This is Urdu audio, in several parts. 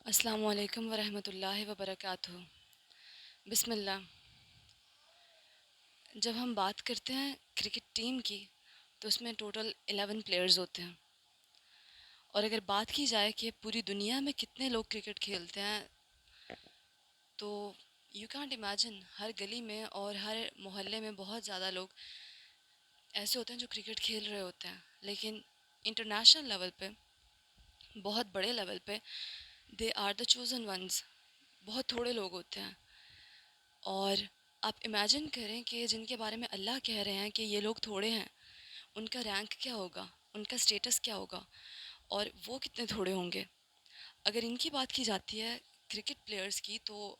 السلام علیکم ورحمۃ اللہ وبرکاتہ۔ بسم اللہ۔ جب ہم بات کرتے ہیں کرکٹ ٹیم کی تو اس میں ٹوٹل 11 پلیئرز ہوتے ہیں، اور اگر بات کی جائے کہ پوری دنیا میں کتنے لوگ کرکٹ کھیلتے ہیں تو یو کانٹ امیجن، ہر گلی میں اور ہر محلے میں بہت زیادہ لوگ ایسے ہوتے ہیں جو کرکٹ کھیل رہے ہوتے ہیں، لیکن انٹرنیشنل لیول پہ، بہت بڑے لیول پہ، they are the chosen ones, بہت تھوڑے لوگ ہوتے ہیں۔ اور آپ امیجن کریں کہ جن کے بارے میں اللہ کہہ رہے ہیں کہ یہ لوگ تھوڑے ہیں، ان کا رینک کیا ہوگا، ان کا سٹیٹس کیا ہوگا، اور وہ کتنے تھوڑے ہوں گے۔ اگر ان کی بات کی جاتی ہے کرکٹ پلیئرز کی، تو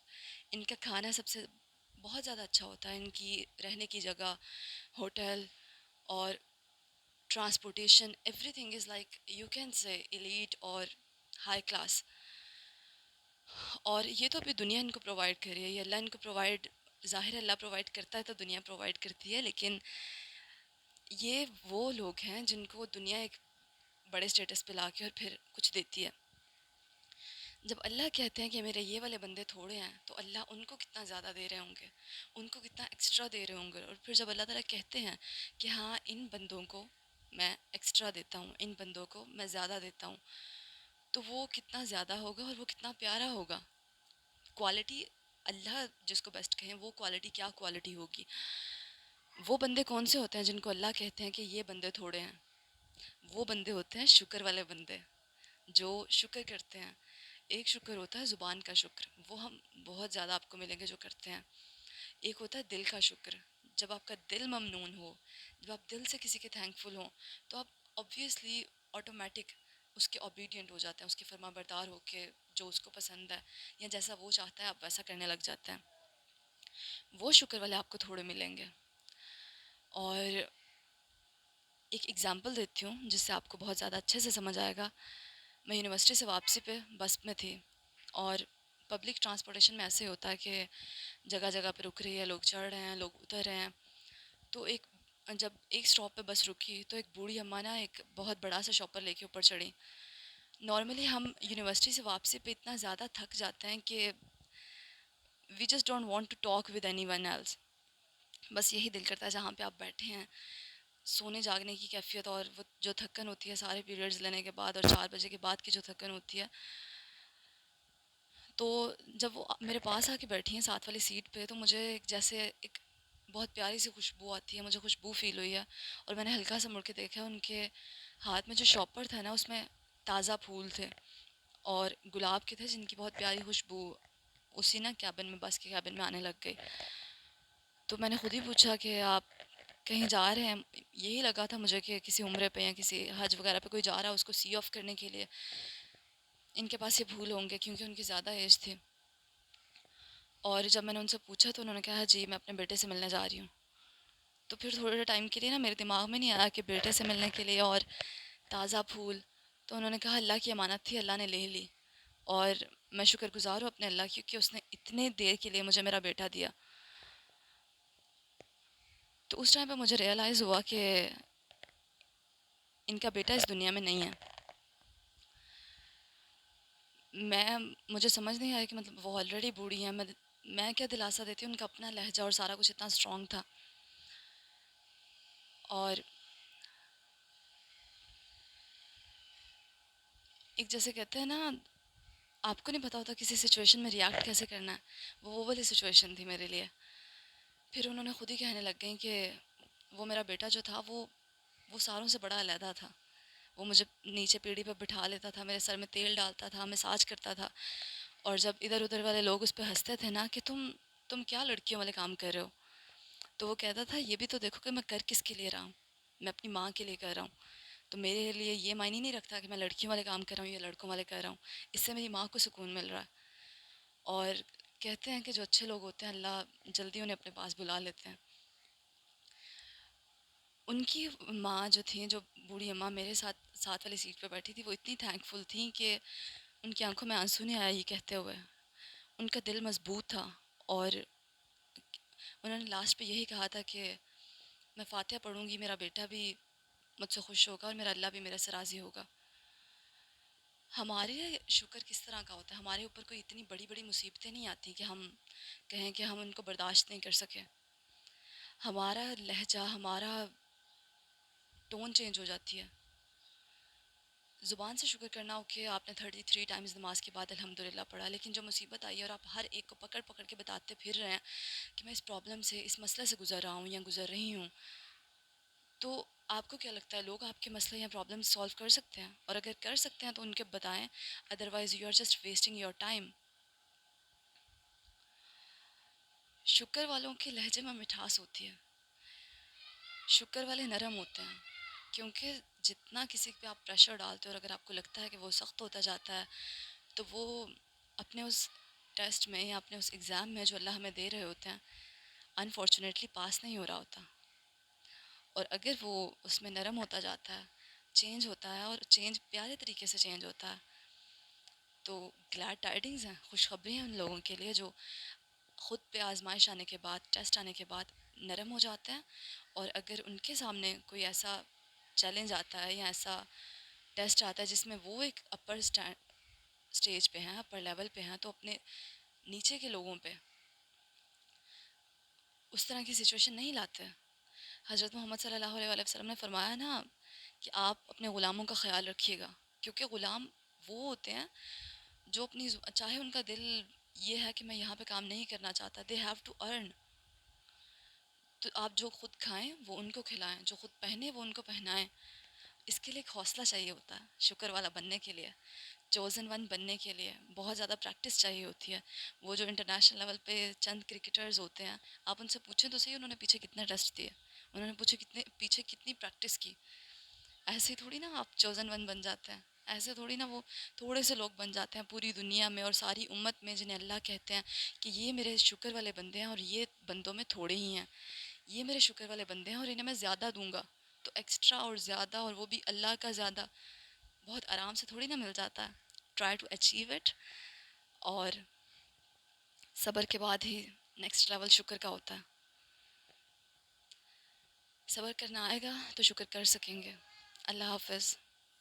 ان کا کھانا سب سے بہت زیادہ اچھا ہوتا ہے، ان کی رہنے کی جگہ، ہوٹل اور transportation, every thing is like you can say elite اور ہائی کلاس۔ اور یہ تو ابھی دنیا ان کو پرووائڈ کر رہی ہے، یہ اللہ ان کو پرووائڈ، ظاہر اللہ پرووائڈ کرتا ہے تو دنیا پرووائڈ کرتی ہے، لیکن یہ وہ لوگ ہیں جن کو دنیا ایک بڑے اسٹیٹس پہ لا کے اور پھر کچھ دیتی ہے۔ جب اللہ کہتے ہیں کہ میرے یہ والے بندے تھوڑے ہیں تو اللہ ان کو کتنا زیادہ دے رہے ہوں گے، ان کو کتنا ایکسٹرا دے رہے ہوں گے۔ اور پھر جب اللہ تعالیٰ کہتے ہیں کہ ہاں ان بندوں کو میں ایکسٹرا دیتا ہوں، ان بندوں کو میں زیادہ دیتا ہوں، تو وہ کتنا زیادہ ہوگا اور وہ کتنا پیارا ہوگا۔ کوالٹی، اللہ جس کو بیسٹ کہیں وہ کوالٹی کیا کوالٹی ہوگی۔ وہ بندے کون سے ہوتے ہیں جن کو اللہ کہتے ہیں کہ یہ بندے تھوڑے ہیں؟ وہ بندے ہوتے ہیں شکر والے بندے، جو شکر کرتے ہیں۔ ایک شکر ہوتا ہے زبان کا شکر، وہ ہم بہت زیادہ آپ کو ملیں گے جو کرتے ہیں۔ ایک ہوتا ہے دل کا شکر، جب آپ کا دل ممنون ہو، جب آپ دل سے کسی کے تھینک فل ہوں تو آپ آبویسلی آٹومیٹک اس کے اوبیڈینٹ ہو جاتے ہیں، اس کے فرما بردار ہو کے جو اس کو پسند ہے یا جیسا وہ چاہتا ہے آپ ویسا کرنے لگ جاتے ہیں۔ وہ شکر والے آپ کو تھوڑے ملیں گے۔ اور ایک ایگزامپل دیتی ہوں جس سے آپ کو بہت زیادہ اچھے سے سمجھ آئے گا۔ میں یونیورسٹی سے واپسی پہ بس میں تھی، اور پبلک ٹرانسپورٹیشن میں ایسے ہوتا ہے کہ جگہ جگہ پہ رک رہی ہے، لوگ چڑھ رہے ہیں، لوگ اتر رہے ہیں۔ تو جب ایک اسٹاپ پہ بس رکی تو ایک بوڑھی اماں نا ایک بہت بڑا سا شاپر لے کے اوپر چڑھی۔ نارملی ہم یونیورسٹی سے واپسی پہ اتنا زیادہ تھک جاتے ہیں کہ we just don't want to talk with anyone else, بس یہی دل کرتا ہے جہاں پہ آپ بیٹھے ہیں سونے جاگنے کی کیفیت، اور وہ جو تھکن ہوتی ہے سارے پیریڈز لینے کے بعد اور 4 بجے کے بعد کی جو تھکن ہوتی ہے۔ تو جب وہ میرے پاس آ کے بیٹھی ہیں ساتھ والی سیٹ پہ، تو مجھے جیسے ایک بہت پیاری سی خوشبو آتی ہے، مجھے خوشبو فیل ہوئی ہے، اور میں نے ہلکا سا مڑ کے دیکھا، ان کے ہاتھ میں جو شاپر تھا نا اس میں تازہ پھول تھے اور گلاب کے تھے جن کی بہت پیاری خوشبو اسی نا کیبن میں، بس کے کیبن میں آنے لگ گئی۔ تو میں نے خود ہی پوچھا کہ آپ کہیں جا رہے ہیں؟ یہی لگا تھا مجھے کہ کسی عمرے پہ یا کسی حج وغیرہ پہ کوئی جا رہا ہے، اس کو سی آف کرنے کے لیے ان کے پاس یہ پھول ہوں گے کیونکہ ان کی زیادہ ایج تھی۔ اور جب میں نے ان سے پوچھا تو انہوں نے کہا جی میں اپنے بیٹے سے ملنے جا رہی ہوں۔ تو پھر تھوڑے ٹائم کے لیے نا میرے دماغ میں نہیں آیا کہ بیٹے سے ملنے کے لیے اور تازہ پھول، تو انہوں نے کہا اللہ کی امانت تھی، اللہ نے لے لی، اور میں شکر گزار ہوں اپنے اللہ کی کہ اس نے اتنے دیر کے لیے مجھے میرا بیٹا دیا۔ تو اس ٹائم پہ مجھے ریئلائز ہوا کہ ان کا بیٹا اس دنیا میں نہیں ہے۔ مجھے سمجھ نہیں آیا کہ مطلب وہ آلریڈی بوڑھی ہیں، میں کیا دلاسا دیتی ہوں، ان کا اپنا لہجہ اور سارا کچھ اتنا اسٹرانگ تھا۔ اور ایک جیسے کہتے ہیں نا، آپ کو نہیں پتہ ہوتا کسی سچویشن میں ریاکٹ کیسے کرنا ہے، وہ والی سچویشن تھی میرے لیے۔ پھر انہوں نے خود ہی کہنے لگ گئیں کہ وہ میرا بیٹا جو تھا وہ ساروں سے بڑا علیحدہ تھا، وہ مجھے نیچے پیڑھی پہ بٹھا لیتا تھا، میرے سر میں تیل ڈالتا تھا، مساج کرتا تھا، اور جب ادھر ادھر والے لوگ اس پہ ہنستے تھے نا کہ تم کیا لڑکیوں والے کام کر رہے ہو، تو وہ کہتا تھا یہ بھی تو دیکھو کہ میں کر کس کے لیے رہا ہوں، میں اپنی ماں کے لیے کر رہا ہوں، تو میرے لیے یہ معنی نہیں رکھتا کہ میں لڑکیوں والے کام کر رہا ہوں یا لڑکوں والے کر رہا ہوں، اس سے میری ماں کو سکون مل رہا ہے۔ اور کہتے ہیں کہ جو اچھے لوگ ہوتے ہیں اللہ جلدی انہیں اپنے پاس بلا لیتے ہیں۔ ان کی ماں جو تھیں، جو بوڑھی اماں میرے ساتھ والی سیٹ پہ بیٹھی تھی، وہ اتنی تھینک فل تھیں کہ ان کی آنکھوں میں آنسو نہیں آیا یہ کہتے ہوئے۔ ان کا دل مضبوط تھا، اور انہوں نے لاسٹ پہ یہی کہا تھا کہ میں فاتحہ پڑھوں گی، میرا بیٹا بھی مجھ سے خوش ہوگا اور میرا اللہ بھی میرے سے راضی ہوگا۔ ہمارے شکر کس طرح کا ہوتا ہے؟ ہمارے اوپر کوئی اتنی بڑی بڑی مصیبتیں نہیں آتی کہ ہم کہیں کہ ہم ان کو برداشت نہیں کر سکے. ہمارا لہجہ، ہمارا ٹون چینج ہو جاتی ہے. زبان سے شکر کرنا اوکے، آپ نے 33 ٹائمز نماز کے بعد الحمدللہ پڑھا، لیکن جو مصیبت آئی ہے اور آپ ہر ایک کو پکڑ پکڑ کے بتاتے پھر رہے ہیں کہ میں اس پرابلم سے، اس مسئلے سے گزر رہا ہوں یا گزر رہی ہوں، تو آپ کو کیا لگتا ہے لوگ آپ کے مسئلے یا پرابلم سولو کر سکتے ہیں؟ اور اگر کر سکتے ہیں تو ان کے بتائیں، otherwise you are just wasting your time. شکر والوں کے لہجے میں مٹھاس ہوتی ہے. شکر والے نرم ہوتے ہیں، کیونکہ جتنا کسی پہ آپ پریشر ڈالتے ہو اور اگر آپ کو لگتا ہے کہ وہ سخت ہوتا جاتا ہے تو وہ اپنے اس ٹیسٹ میں یا اپنے اس ایگزام میں جو اللہ ہمیں دے رہے ہوتے ہیں انفارچونیٹلی پاس نہیں ہو رہا ہوتا. اور اگر وہ اس میں نرم ہوتا جاتا ہے، چینج ہوتا ہے اور چینج پیارے طریقے سے چینج ہوتا ہے، تو گلیڈ ٹائڈنگز ہیں، خوشخبری ہیں ان لوگوں کے لیے جو خود پہ آزمائش آنے کے بعد، ٹیسٹ آنے کے بعد نرم ہو جاتے ہیں. اور اگر ان کے سامنے کوئی ایسا چیلنج آتا ہے یا ایسا ٹیسٹ آتا ہے جس میں وہ ایک اپر اسٹیج پہ ہیں، اپر لیول پہ ہیں، تو اپنے نیچے کے لوگوں پہ اس طرح کی سچویشن نہیں لاتے. حضرت محمد صلی اللہ علیہ وآلہ وسلم نے فرمایا نا کہ آپ اپنے غلاموں کا خیال رکھیے گا، کیونکہ غلام وہ ہوتے ہیں جو اپنی چاہے ان کا دل یہ ہے کہ میں یہاں پہ کام نہیں کرنا چاہتا، دے ہیو ٹو ارن. تو آپ جو خود کھائیں وہ ان کو کھلائیں، جو خود پہنیں وہ ان کو پہنائیں. اس کے لیے ایک حوصلہ چاہیے ہوتا ہے شکر والا بننے کے لیے، چوزن ون بننے کے لیے بہت زیادہ پریکٹس چاہیے ہوتی ہے. وہ جو انٹرنیشنل لیول پہ چند کرکٹرز ہوتے ہیں، آپ ان سے پوچھیں تو صحیح انہوں نے پیچھے کتنے ٹیسٹ دیے، انہوں نے پوچھے کتنے پیچھے کتنی پریکٹس کی. ایسے تھوڑی نا آپ چوزن ون بن جاتے ہیں، ایسے تھوڑی نا وہ تھوڑے سے لوگ بن جاتے ہیں پوری دنیا میں اور ساری امت میں، جنہیں اللہ کہتے ہیں کہ یہ میرے شکر والے بندے ہیں اور یہ بندوں میں تھوڑے ہی ہیں، یہ میرے شکر والے بندے ہیں اور انہیں میں زیادہ دوں گا. تو ایکسٹرا اور زیادہ، اور وہ بھی اللہ کا زیادہ، بہت آرام سے تھوڑی نا مل جاتا ہے. Try to achieve it. اور صبر کے بعد ہی نیکسٹ لیول شکر کا ہوتا ہے. صبر کرنا آئے گا تو شکر کر سکیں گے. اللہ حافظ.